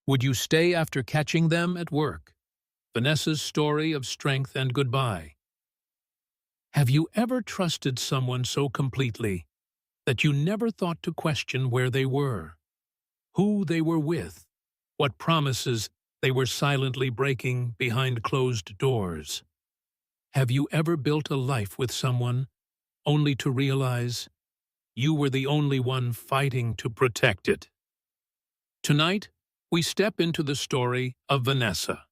Would you stay after catching them at work? Vanessa's story of strength and goodbye. Have you ever trusted someone so completely that you never thought to question where they were, who they were with, what promises they were silently breaking behind closed doors? Have you ever built a life with someone only to realize you were the only one fighting to protect it? Tonight, we step into the story of Vanessa,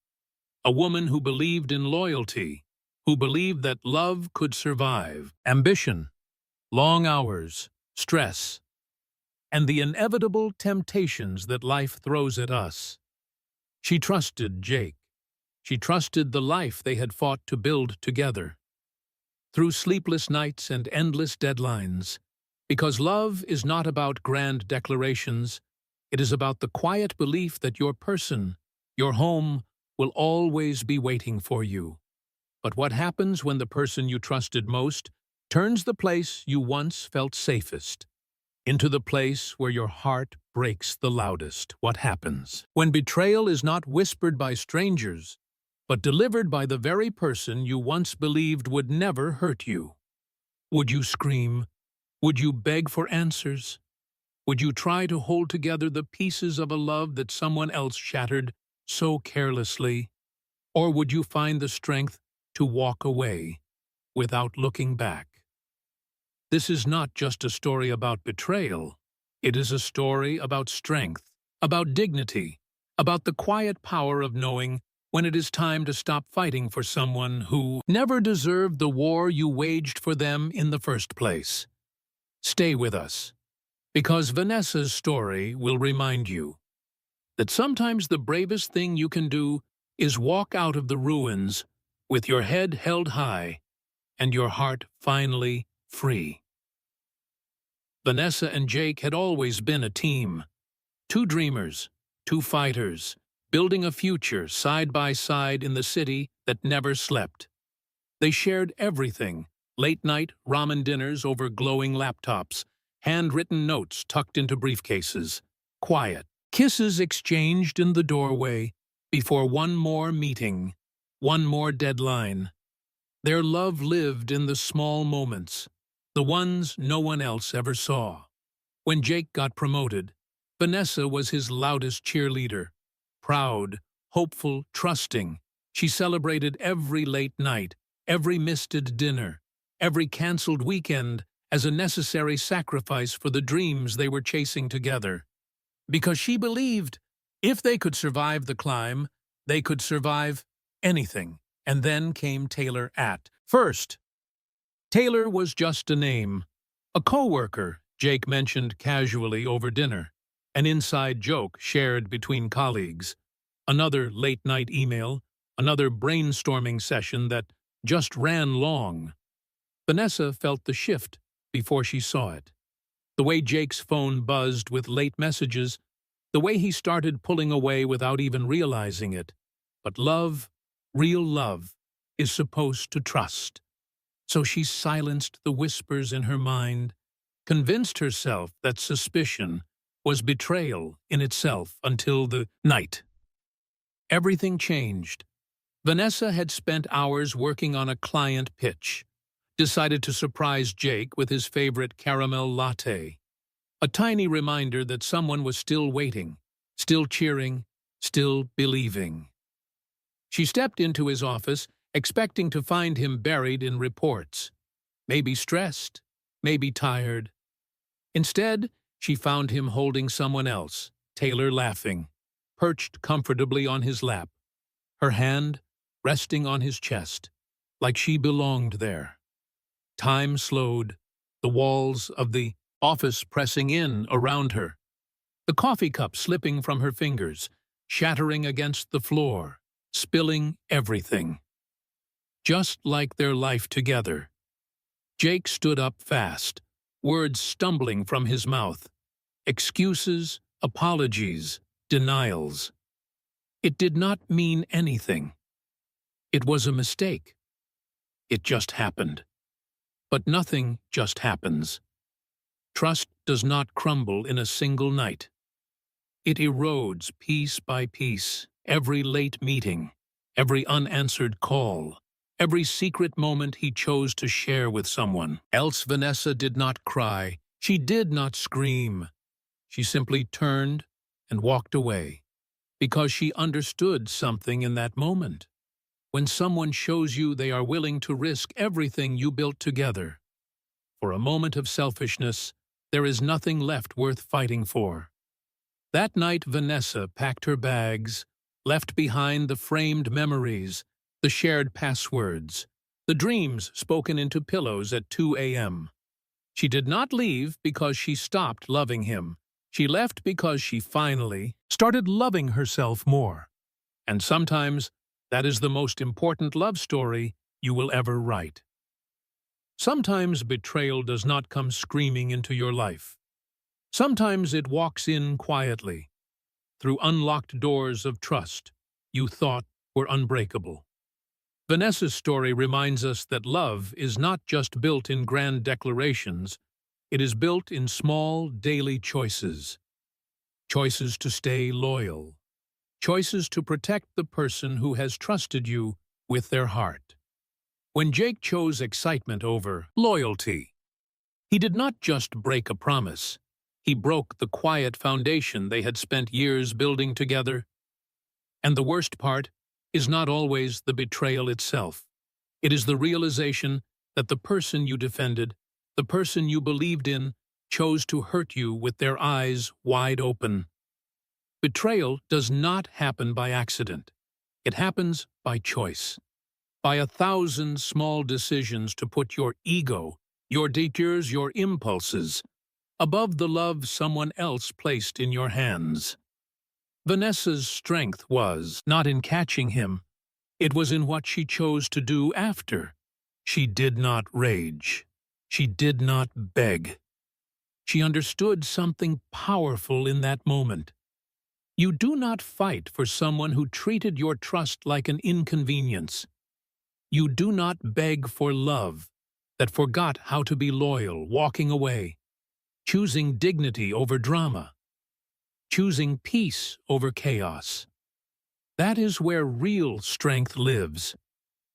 a woman who believed in loyalty, who believed that love could survive ambition, long hours, stress, and the inevitable temptations that life throws at us. She trusted Jake. She trusted the life they had fought to build together. Through sleepless nights and endless deadlines, because love is not about grand declarations, it is about the quiet belief that your person, your home, will always be waiting for you. But what happens when the person you trusted most turns the place you once felt safest into the place where your heart breaks the loudest? What happens when betrayal is not whispered by strangers, but delivered by the very person you once believed would never hurt you? Would you scream? Would you beg for answers? Would you try to hold together the pieces of a love that someone else shattered so carelessly? Or would you find the strength to walk away without looking back? This is not just a story about betrayal. It is a story about strength, about dignity, about the quiet power of knowing when it is time to stop fighting for someone who never deserved the war you waged for them in the first place. Stay with us, because Vanessa's story will remind you that sometimes the bravest thing you can do is walk out of the ruins with your head held high and your heart finally free. Vanessa and Jake had always been a team. Two dreamers, two fighters, building a future side by side in the city that never slept. They shared everything: late-night ramen dinners over glowing laptops, handwritten notes tucked into briefcases, quiet kisses exchanged in the doorway before one more meeting, one more deadline. Their love lived in the small moments, the ones no one else ever saw. When Jake got promoted, Vanessa was his loudest cheerleader. Proud, hopeful, trusting, she celebrated every late night, every missed dinner, every canceled weekend as a necessary sacrifice for the dreams they were chasing together. Because she believed if they could survive the climb, they could survive anything. And then came Taylor at first. Taylor was just a name, a co-worker Jake mentioned casually over dinner, an inside joke shared between colleagues, another late-night email, another brainstorming session that just ran long. Vanessa felt the shift before she saw it. The way Jake's phone buzzed with late messages, the way he started pulling away without even realizing it. But love, real love, is supposed to trust. So she silenced the whispers in her mind, convinced herself that suspicion was betrayal in itself until the night. Everything changed. Vanessa had spent hours working on a client pitch, decided to surprise Jake with his favorite caramel latte, a tiny reminder that someone was still waiting, still cheering, still believing. She stepped into his office, expecting to find him buried in reports, maybe stressed, maybe tired. Instead, she found him holding someone else, Taylor, laughing, perched comfortably on his lap, her hand resting on his chest, like she belonged there. Time slowed, the walls of the office pressing in around her, the coffee cup slipping from her fingers, shattering against the floor, spilling everything. Just like their life together. Jake stood up fast, words stumbling from his mouth. Excuses, apologies, denials. It did not mean anything. It was a mistake. It just happened. But nothing just happens. Trust does not crumble in a single night. It erodes piece by piece, every late meeting, every unanswered call, every secret moment he chose to share with someone. Else Vanessa did not cry, she did not scream. She simply turned and walked away, because she understood something in that moment. When someone shows you they are willing to risk everything you built together, for a moment of selfishness, there is nothing left worth fighting for. That night Vanessa packed her bags, left behind the framed memories, the shared passwords, the dreams spoken into pillows at 2 a.m. She did not leave because she stopped loving him. She left because she finally started loving herself more. And sometimes that is the most important love story you will ever write. Sometimes betrayal does not come screaming into your life. Sometimes it walks in quietly, through unlocked doors of trust you thought were unbreakable. Vanessa's story reminds us that love is not just built in grand declarations, it is built in small, daily choices. Choices to stay loyal. Choices to protect the person who has trusted you with their heart. When Jake chose excitement over loyalty, he did not just break a promise. He broke the quiet foundation they had spent years building together. And the worst part is not always the betrayal itself. It is the realization that the person you defended, the person you believed in, chose to hurt you with their eyes wide open. Betrayal does not happen by accident. It happens by choice. By 1,000 small decisions to put your ego, your detours, your impulses, above the love someone else placed in your hands. Vanessa's strength was not in catching him. It was in what she chose to do after. She did not rage. She did not beg. She understood something powerful in that moment. You do not fight for someone who treated your trust like an inconvenience. You do not beg for love that forgot how to be loyal, walking away, choosing dignity over drama, choosing peace over chaos. That is where real strength lives.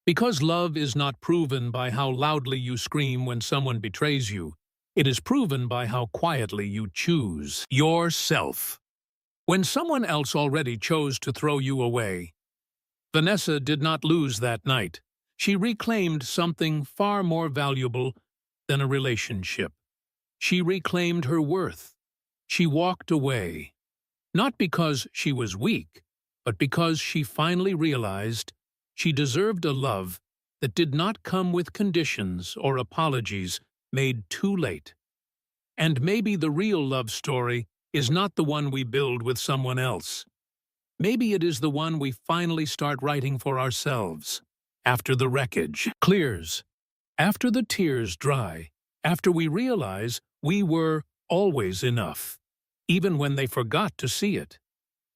Because love is not proven by how loudly you scream when someone betrays you, it is proven by how quietly you choose yourself. When someone else already chose to throw you away, Vanessa did not lose that night. She reclaimed something far more valuable than a relationship. She reclaimed her worth. She walked away, not because she was weak, but because she finally realized she deserved a love that did not come with conditions or apologies made too late. And maybe the real love story is not the one we build with someone else. Maybe it is the one we finally start writing for ourselves. After the wreckage clears, after the tears dry, after we realize we were always enough, even when they forgot to see it.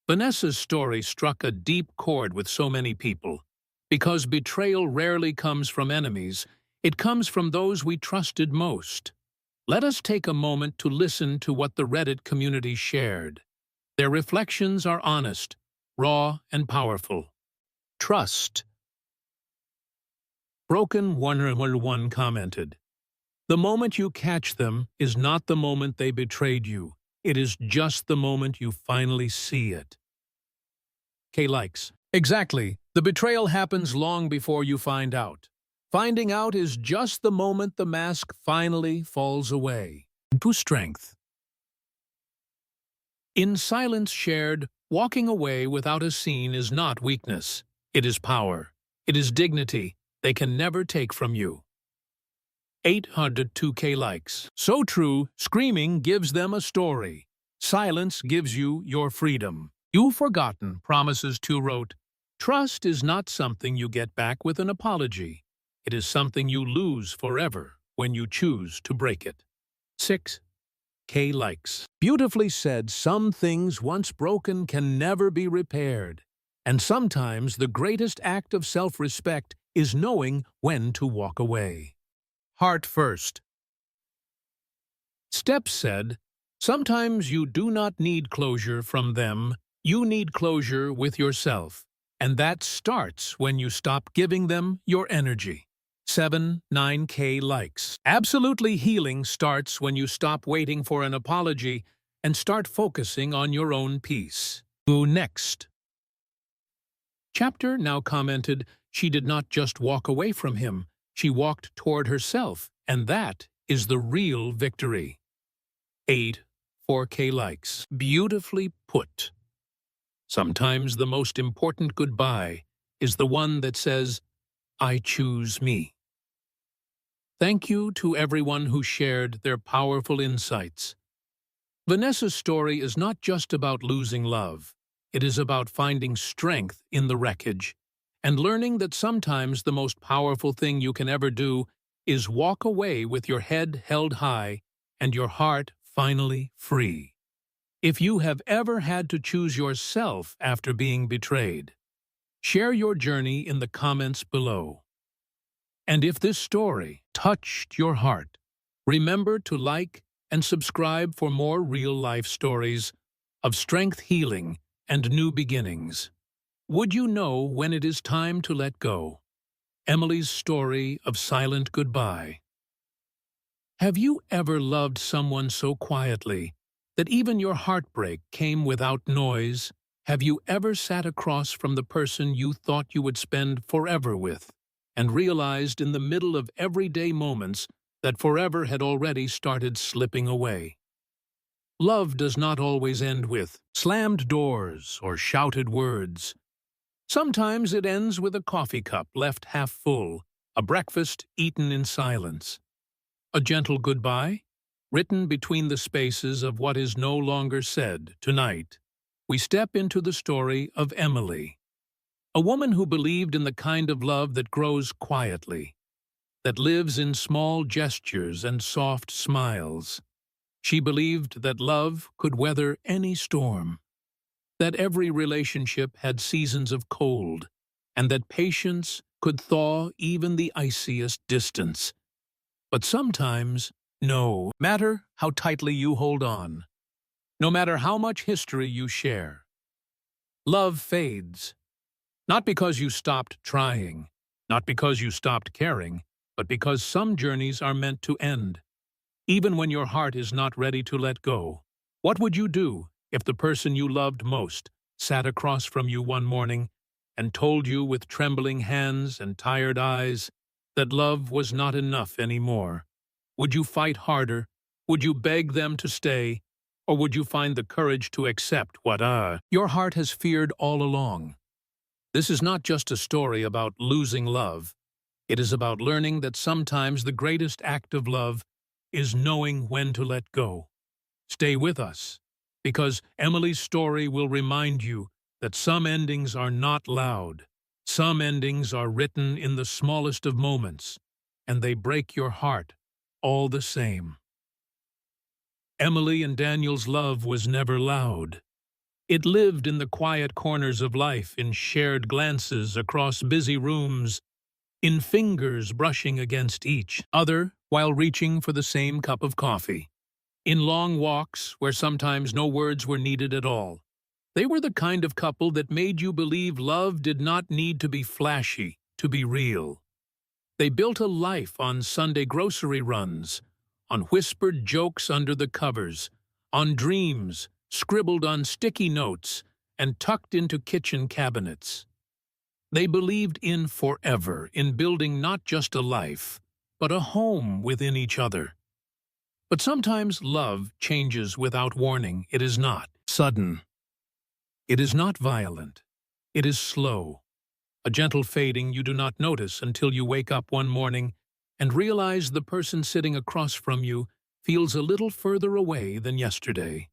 Vanessa's story struck a deep chord with so many people. Because betrayal rarely comes from enemies, it comes from those we trusted most. Let us take a moment to listen to what the Reddit community shared. Their reflections are honest, raw, and powerful. Trust. Broken 101 commented, "The moment you catch them is not the moment they betrayed you. It is just the moment you finally see it." K likes. Exactly. The betrayal happens long before you find out. Finding out is just the moment the mask finally falls away. To strength. In silence shared, walking away without a scene is not weakness. It is power. It is dignity they can never take from you. 802K likes. So true, screaming gives them a story. Silence gives you your freedom. You've forgotten, Promises 2 wrote, "Trust is not something you get back with an apology. It is something you lose forever when you choose to break it." 6K likes. Beautifully said, some things once broken can never be repaired. And sometimes the greatest act of self-respect is knowing when to walk away. Heart first. Steps said, Sometimes you do not need closure from them, you need closure with yourself. And that starts when you stop giving them your energy. 9K likes. Absolutely healing starts when you stop waiting for an apology and start focusing on your own peace. Who next? Chapter now commented, she did not just walk away from him, she walked toward herself, and that is the real victory. 4K likes. Beautifully put. Sometimes the most important goodbye is the one that says, I choose me. Thank you to everyone who shared their powerful insights. Vanessa's story is not just about losing love. It is about finding strength in the wreckage and learning that sometimes the most powerful thing you can ever do is walk away with your head held high and your heart finally free. If you have ever had to choose yourself after being betrayed, share your journey in the comments below. And if this story touched your heart, remember to like and subscribe for more real-life stories of strength, healing, and new beginnings. Would you know when it is time to let go? Emily's story of silent goodbye. Have you ever loved someone so quietly that even your heartbreak came without noise? Have you ever sat across from the person you thought you would spend forever with and realized in the middle of everyday moments that forever had already started slipping away? Love does not always end with slammed doors or shouted words. Sometimes it ends with a coffee cup left half full, a breakfast eaten in silence. A gentle goodbye, written between the spaces of what is no longer said. Tonight, we step into the story of Emily, a woman who believed in the kind of love that grows quietly, that lives in small gestures and soft smiles. She believed that love could weather any storm, that every relationship had seasons of cold, and that patience could thaw even the iciest distance. But sometimes, no matter how tightly you hold on, no matter how much history you share, love fades. Not because you stopped trying, not because you stopped caring, but because some journeys are meant to end. Even when your heart is not ready to let go. What would you do if the person you loved most sat across from you one morning and told you with trembling hands and tired eyes that love was not enough anymore? Would you fight harder? Would you beg them to stay? Or would you find the courage to accept what your heart has feared all along? This is not just a story about losing love. It is about learning that sometimes the greatest act of love is knowing when to let go. Stay with us, because Emily's story will remind you that some endings are not loud. Some endings are written in the smallest of moments, and they break your heart all the same. Emily and Daniel's love was never loud. It lived in the quiet corners of life, in shared glances across busy rooms, in fingers brushing against each other while reaching for the same cup of coffee, in long walks where sometimes no words were needed at all. They were the kind of couple that made you believe love did not need to be flashy to be real. They built a life on Sunday grocery runs, on whispered jokes under the covers, on dreams scribbled on sticky notes and tucked into kitchen cabinets. They believed in forever, in building not just a life, but a home within each other. But sometimes love changes without warning. It is not sudden. It is not violent. It is slow. A gentle fading you do not notice until you wake up one morning and realize the person sitting across from you feels a little further away than yesterday.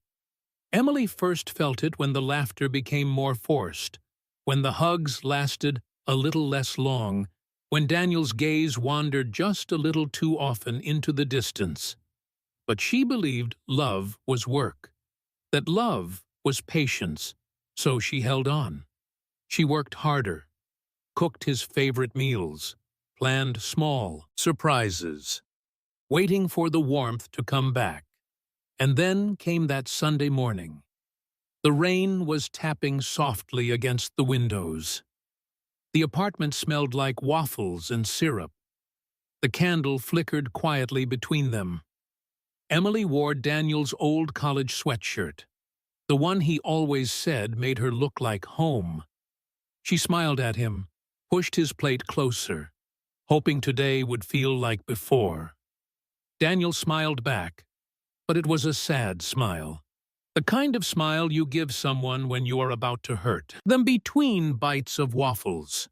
Emily first felt it when the laughter became more forced, when the hugs lasted a little less long, when Daniel's gaze wandered just a little too often into the distance. But she believed love was work, that love was patience, so she held on. She worked harder, cooked his favorite meals, planned small surprises, waiting for the warmth to come back. And then came that Sunday morning. The rain was tapping softly against the windows. The apartment smelled like waffles and syrup. The candle flickered quietly between them. Emily wore Daniel's old college sweatshirt, the one he always said made her look like home. She smiled at him, pushed his plate closer, hoping today would feel like before. Daniel smiled back, but it was a sad smile. The kind of smile you give someone when you are about to hurt them between bites of waffles,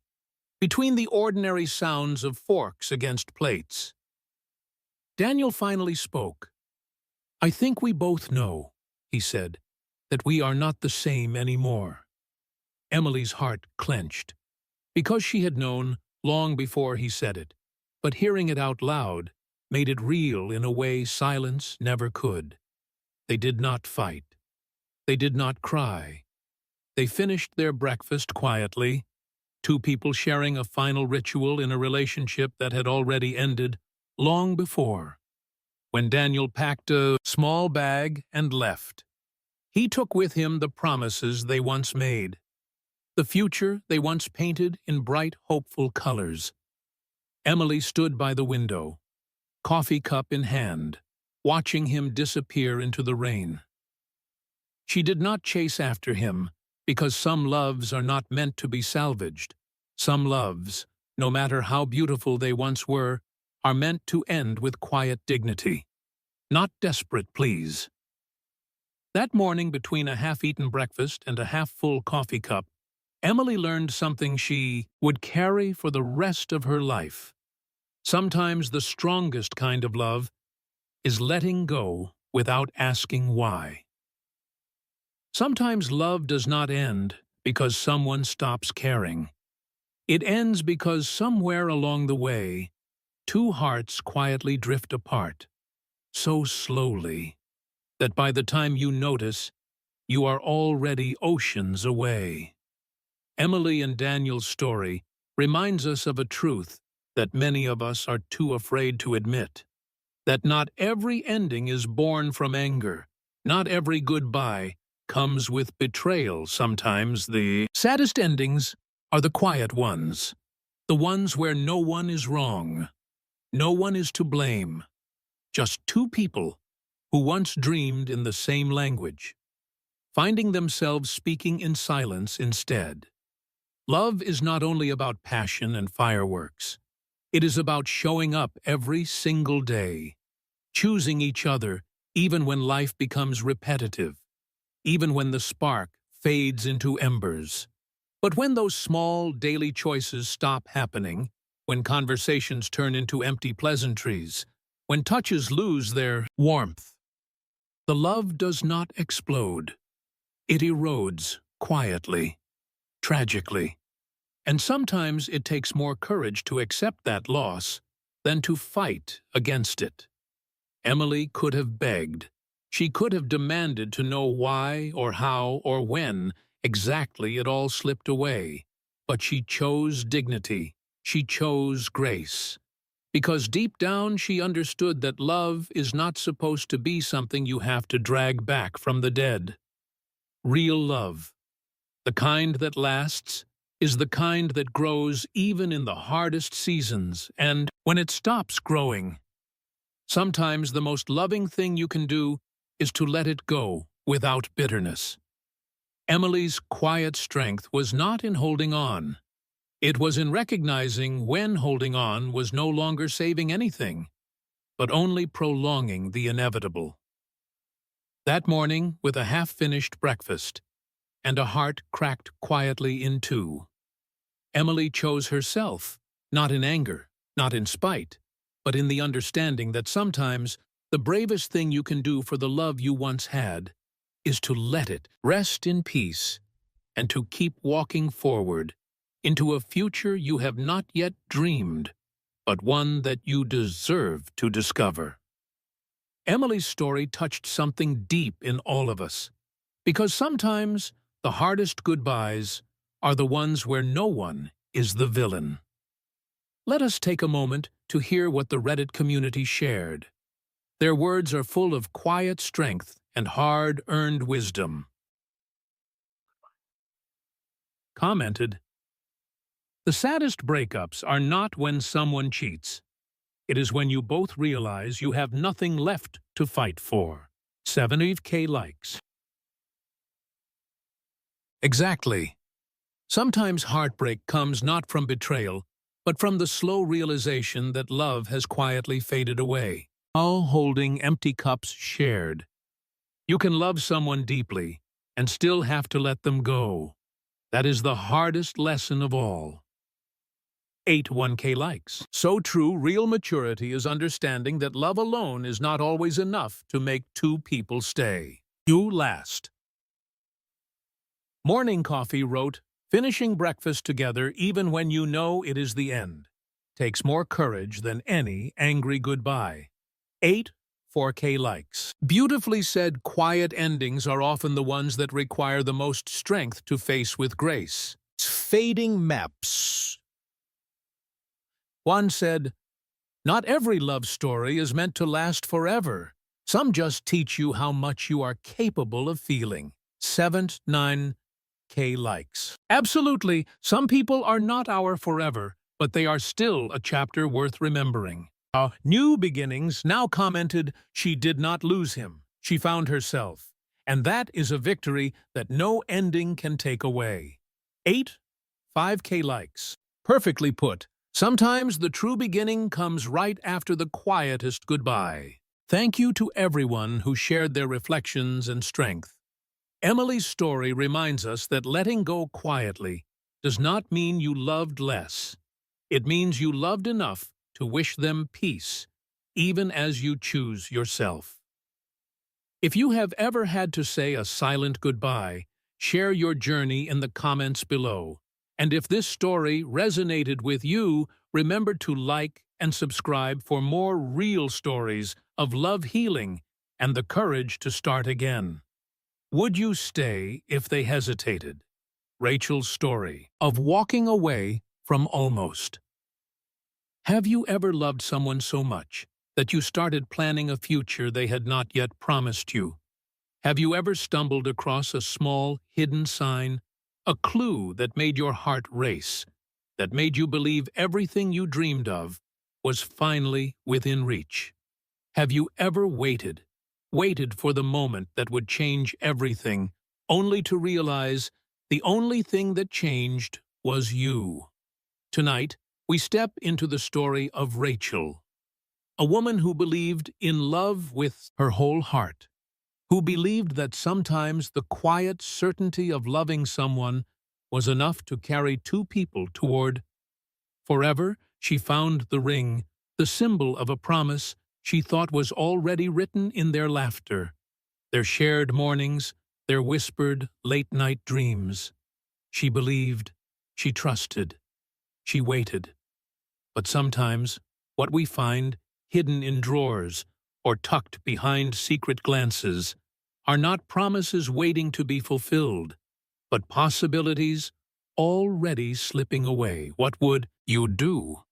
between the ordinary sounds of forks against plates. Daniel finally spoke. "I think we both know," he said, "that we are not the same anymore." Emily's heart clenched, because she had known long before he said it, but hearing it out loud made it real in a way silence never could. They did not fight. They did not cry. They finished their breakfast quietly, two people sharing a final ritual in a relationship that had already ended long before. When Daniel packed a small bag and left, he took with him the promises they once made, the future they once painted in bright, hopeful colors. Emily stood by the window, coffee cup in hand, watching him disappear into the rain. She did not chase after him, because some loves are not meant to be salvaged. Some loves, no matter how beautiful they once were, are meant to end with quiet dignity, not desperate pleas. That morning, between a half-eaten breakfast and a half-full coffee cup, Emily learned something she would carry for the rest of her life. Sometimes the strongest kind of love is letting go without asking why. Sometimes love does not end because someone stops caring. It ends because somewhere along the way, two hearts quietly drift apart, so slowly that by the time you notice, you are already oceans away. Emily and Daniel's story reminds us of a truth that many of us are too afraid to admit, that not every ending is born from anger, not every goodbye comes with betrayal. Sometimes the saddest endings are the quiet ones, the ones where no one is wrong, no one is to blame, just two people who once dreamed in the same language, finding themselves speaking in silence instead. Love is not only about passion and fireworks. It is about showing up every single day, choosing each other even when life becomes repetitive, even when the spark fades into embers. But when those small daily choices stop happening, when conversations turn into empty pleasantries, when touches lose their warmth, the love does not explode. It erodes quietly, tragically. And sometimes it takes more courage to accept that loss than to fight against it. Emily could have begged. She could have demanded to know why or how or when exactly it all slipped away. But she chose dignity. She chose grace. Because deep down she understood that love is not supposed to be something you have to drag back from the dead. Real love, the kind that lasts, is the kind that grows even in the hardest seasons and when it stops growing. Sometimes the most loving thing you can do is to let it go without bitterness. Emily's quiet strength was not in holding on. It was in recognizing when holding on was no longer saving anything, but only prolonging the inevitable. That morning, with a half-finished breakfast and a heart cracked quietly in two, Emily chose herself, not in anger, not in spite, but in the understanding that sometimes the bravest thing you can do for the love you once had is to let it rest in peace and to keep walking forward into a future you have not yet dreamed, but one that you deserve to discover. Emily's story touched something deep in all of us, because sometimes the hardest goodbyes are the ones where no one is the villain. Let us take a moment to hear what the Reddit community shared. Their words are full of quiet strength and hard-earned wisdom. Commented, "The saddest breakups are not when someone cheats. It is when you both realize you have nothing left to fight for." 70K likes. Exactly. Sometimes heartbreak comes not from betrayal, but from the slow realization that love has quietly faded away, all holding empty cups shared. You can love someone deeply and still have to let them go. That is the hardest lesson of all. 81K likes. So true, real maturity is understanding that love alone is not always enough to make two people stay. You last. Morning Coffee wrote, "Finishing breakfast together even when you know it is the end takes more courage than any angry goodbye." 4K likes. Beautifully said, quiet endings are often the ones that require the most strength to face with grace. Fading maps. One said, "Not every love story is meant to last forever. Some just teach you how much you are capable of feeling." 9K likes. Absolutely, some people are not our forever, but they are still a chapter worth remembering. New Beginnings now commented, "She did not lose him. She found herself. And that is a victory that no ending can take away." 5K likes. Perfectly put. Sometimes the true beginning comes right after the quietest goodbye. Thank you to everyone who shared their reflections and strength. Emily's story reminds us that letting go quietly does not mean you loved less. It means you loved enough to wish them peace, even as you choose yourself. If you have ever had to say a silent goodbye, share your journey in the comments below. And if this story resonated with you, remember to like and subscribe for more real stories of love healing and the courage to start again. Would you stay if they hesitated? Rachel's story of walking away from almost. Have you ever loved someone so much that you started planning a future they had not yet promised you? Have you ever stumbled across a small, hidden sign, a clue that made your heart race, that made you believe everything you dreamed of was finally within reach? Have you ever waited for the moment that would change everything, only to realize the only thing that changed was you? Tonight, we step into the story of Rachel, a woman who believed in love with her whole heart, who believed that sometimes the quiet certainty of loving someone was enough to carry two people toward forever. She found the ring, the symbol of a promise she thought was already written in their laughter, their shared mornings, their whispered late-night dreams. She believed, she trusted, she waited. But sometimes, what we find, hidden in drawers or tucked behind secret glances, are not promises waiting to be fulfilled, but possibilities already slipping away. What would you do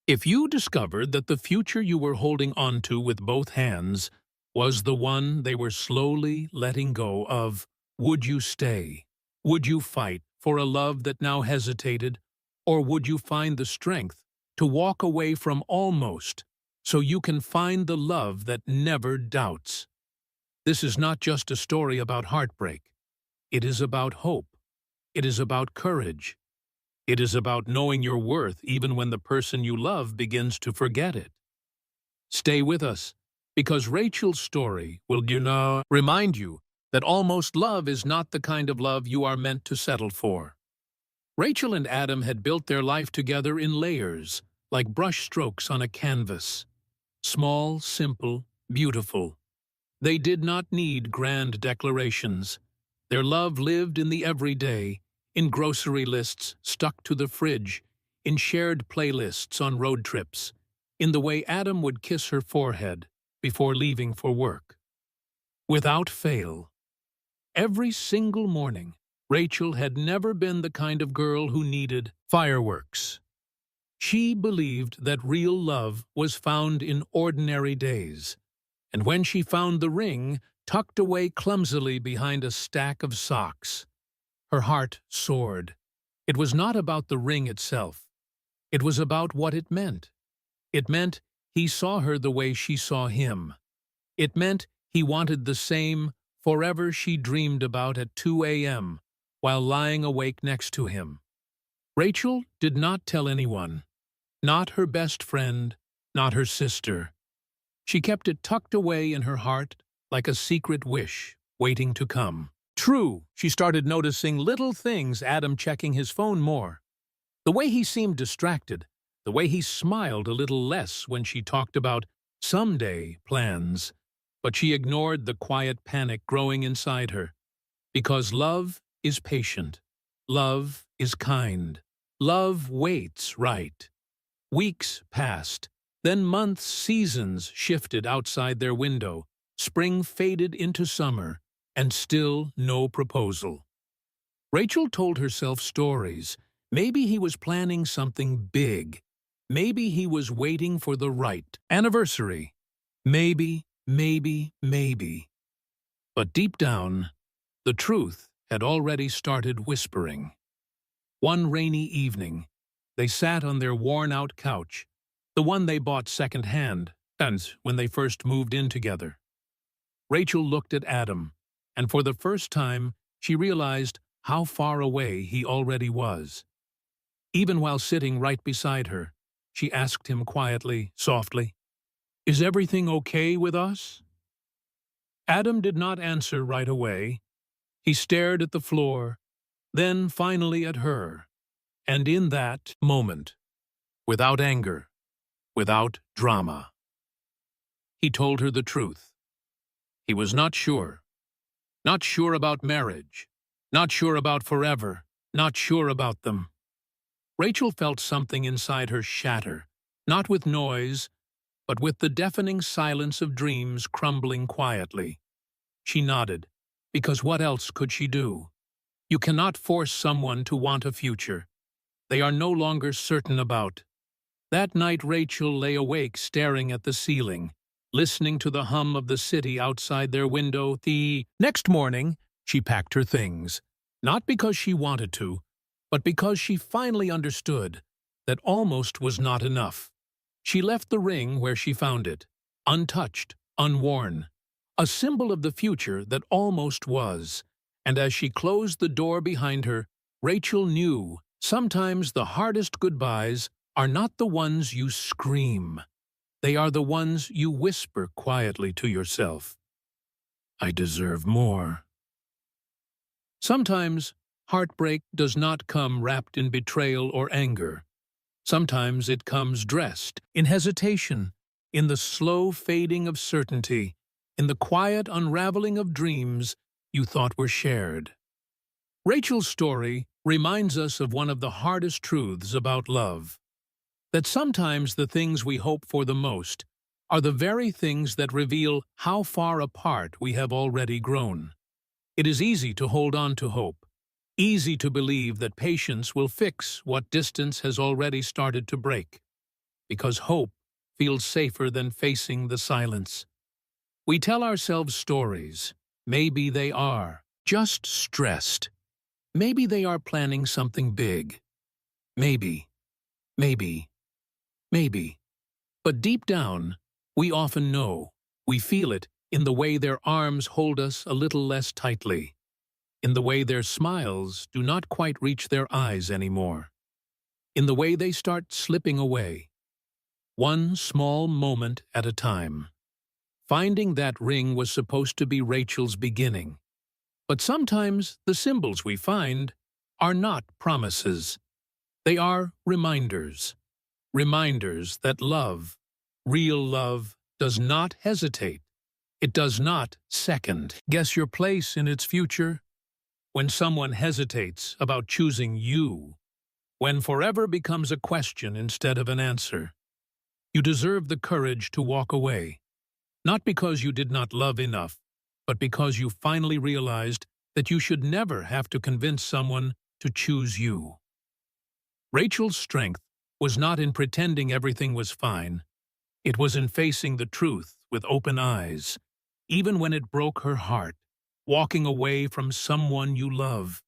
if you discovered that the future you were holding onto with both hands was the one they were slowly letting go of? Would you stay? Would you fight for a love that now hesitated? Or would you find the strength to walk away from almost so you can find the love that never doubts? This is not just a story about heartbreak. It is about hope. It is about courage. It is about knowing your worth even when the person you love begins to forget it. Stay with us, because Rachel's story will, remind you that almost love is not the kind of love you are meant to settle for. Rachel and Adam had built their life together in layers, like brush strokes on a canvas. Small, simple, beautiful. They did not need grand declarations. Their love lived in the everyday, in grocery lists stuck to the fridge, in shared playlists on road trips, in the way Adam would kiss her forehead before leaving for work. Without fail, every single morning, Rachel had never been the kind of girl who needed fireworks. She believed that real love was found in ordinary days, and when she found the ring tucked away clumsily behind a stack of socks, her heart soared. It was not about the ring itself. It was about what it meant. It meant he saw her the way she saw him. It meant he wanted the same forever she dreamed about at 2 a.m. while lying awake next to him. Rachel did not tell anyone. Not her best friend, not her sister. She kept it tucked away in her heart like a secret wish, waiting to come. True, she started noticing little things, Adam checking his phone more. The way he seemed distracted, the way he smiled a little less when she talked about someday plans. But she ignored the quiet panic growing inside her. Because love is patient. Love is kind. Love waits right. Weeks passed. Then months, seasons shifted outside their window. Spring faded into summer, and still no proposal. Rachel told herself stories. Maybe he was planning something big. Maybe he was waiting for the right anniversary. Maybe. But deep down, the truth had already started whispering. One rainy evening, they sat on their worn-out couch, the one they bought second-hand, and when they first moved in together. Rachel looked at Adam, and for the first time, she realized how far away he already was. Even while sitting right beside her, she asked him quietly, softly, "Is everything okay with us?" Adam did not answer right away. He stared at the floor, then finally at her, and in that moment, without anger, without drama, he told her the truth. He was not sure. Not sure about marriage. Not sure about forever. Not sure about them. Rachel felt something inside her shatter, not with noise, but with the deafening silence of dreams crumbling quietly. She nodded, because what else could she do? You cannot force someone to want a future they are no longer certain about. That night Rachel lay awake staring at the ceiling, listening to the hum of the city outside their window. The next morning, she packed her things, not because she wanted to, but because she finally understood that almost was not enough. She left the ring where she found it, untouched, unworn, a symbol of the future that almost was, and as she closed the door behind her, Rachel knew sometimes the hardest goodbyes are not the ones you scream. They are the ones you whisper quietly to yourself. I deserve more. Sometimes heartbreak does not come wrapped in betrayal or anger. Sometimes it comes dressed in hesitation, in the slow fading of certainty, in the quiet unraveling of dreams you thought were shared. Rachel's story reminds us of one of the hardest truths about love, that sometimes the things we hope for the most are the very things that reveal how far apart we have already grown. It is easy to hold on to hope, easy to believe that patience will fix what distance has already started to break, because hope feels safer than facing the silence. We tell ourselves stories. Maybe they are just stressed. Maybe they are planning something big. Maybe. But deep down, we often know, we feel it in the way their arms hold us a little less tightly, in the way their smiles do not quite reach their eyes anymore, in the way they start slipping away, one small moment at a time. Finding that ring was supposed to be Rachel's beginning. But sometimes the symbols we find are not promises. They are reminders. Reminders that love, real love, does not hesitate. It does not second-guess your place in its future. When someone hesitates about choosing you, when forever becomes a question instead of an answer, you deserve the courage to walk away. Not because you did not love enough, but because you finally realized that you should never have to convince someone to choose you. Rachel's strength was not in pretending everything was fine. It was in facing the truth with open eyes, even when it broke her heart, walking away from someone you love,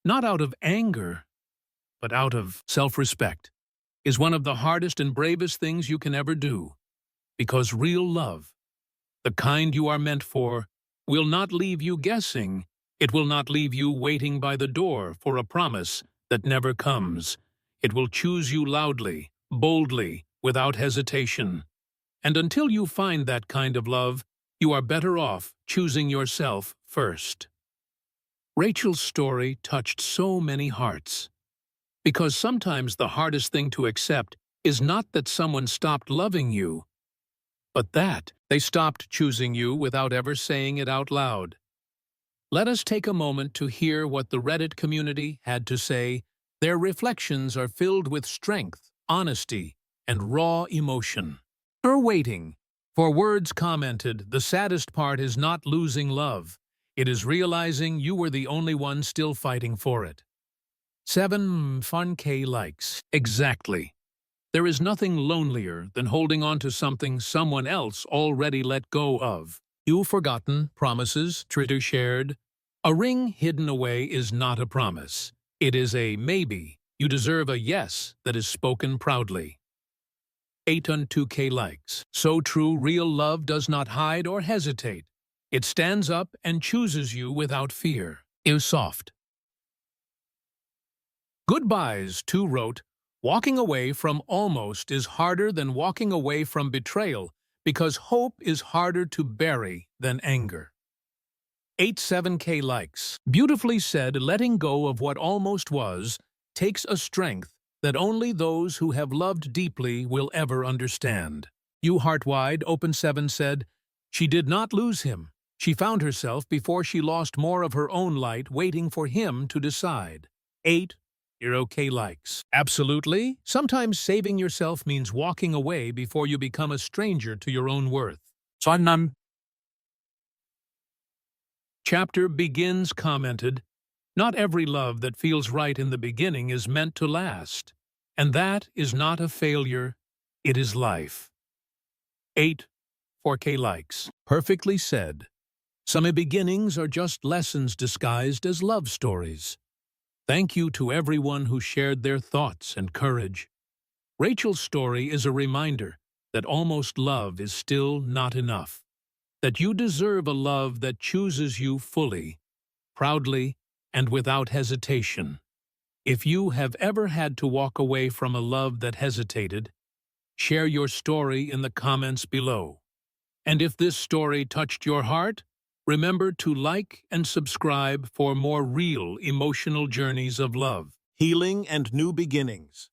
not out of anger, but out of self-respect, is one of the hardest and bravest things you can ever do, because real love, the kind you are meant for, will not leave you guessing. It will not leave you waiting by the door for a promise that never comes. It will choose you loudly, boldly, without hesitation. And until you find that kind of love, you are better off choosing yourself first. Rachel's story touched so many hearts. Because sometimes the hardest thing to accept is not that someone stopped loving you, but that they stopped choosing you without ever saying it out loud. Let us take a moment to hear what the Reddit community had to say. Their reflections are filled with strength, honesty, and raw emotion. Her waiting for words commented, "The saddest part is not losing love. It is realizing you were the only one still fighting for it." 7K likes. Exactly. There is nothing lonelier than holding on to something someone else already let go of. You forgotten, promises, Twitter shared. A ring hidden away is not a promise. It is a maybe. You deserve a yes that is spoken proudly. 802K likes. So true, real love does not hide or hesitate. It stands up and chooses you without fear. Is soft. Goodbyes, too, wrote, "Walking away from almost is harder than walking away from betrayal because hope is harder to bury than anger." 87K likes. Beautifully said, letting go of what almost was takes a strength that only those who have loved deeply will ever understand. You Heart Wide Open 7 said, "She did not lose him. She found herself before she lost more of her own light waiting for him to decide." 80K likes. Absolutely. Sometimes saving yourself means walking away before you become a stranger to your own worth. Chapter Begins commented, "Not every love that feels right in the beginning is meant to last. And that is not a failure, it is life." 4K likes. Perfectly said. Some beginnings are just lessons disguised as love stories. Thank you to everyone who shared their thoughts and courage. Rachel's story is a reminder that almost love is still not enough. That you deserve a love that chooses you fully, proudly, and without hesitation. If you have ever had to walk away from a love that hesitated, share your story in the comments below. And if this story touched your heart, remember to like and subscribe for more real emotional journeys of love, healing, and new beginnings.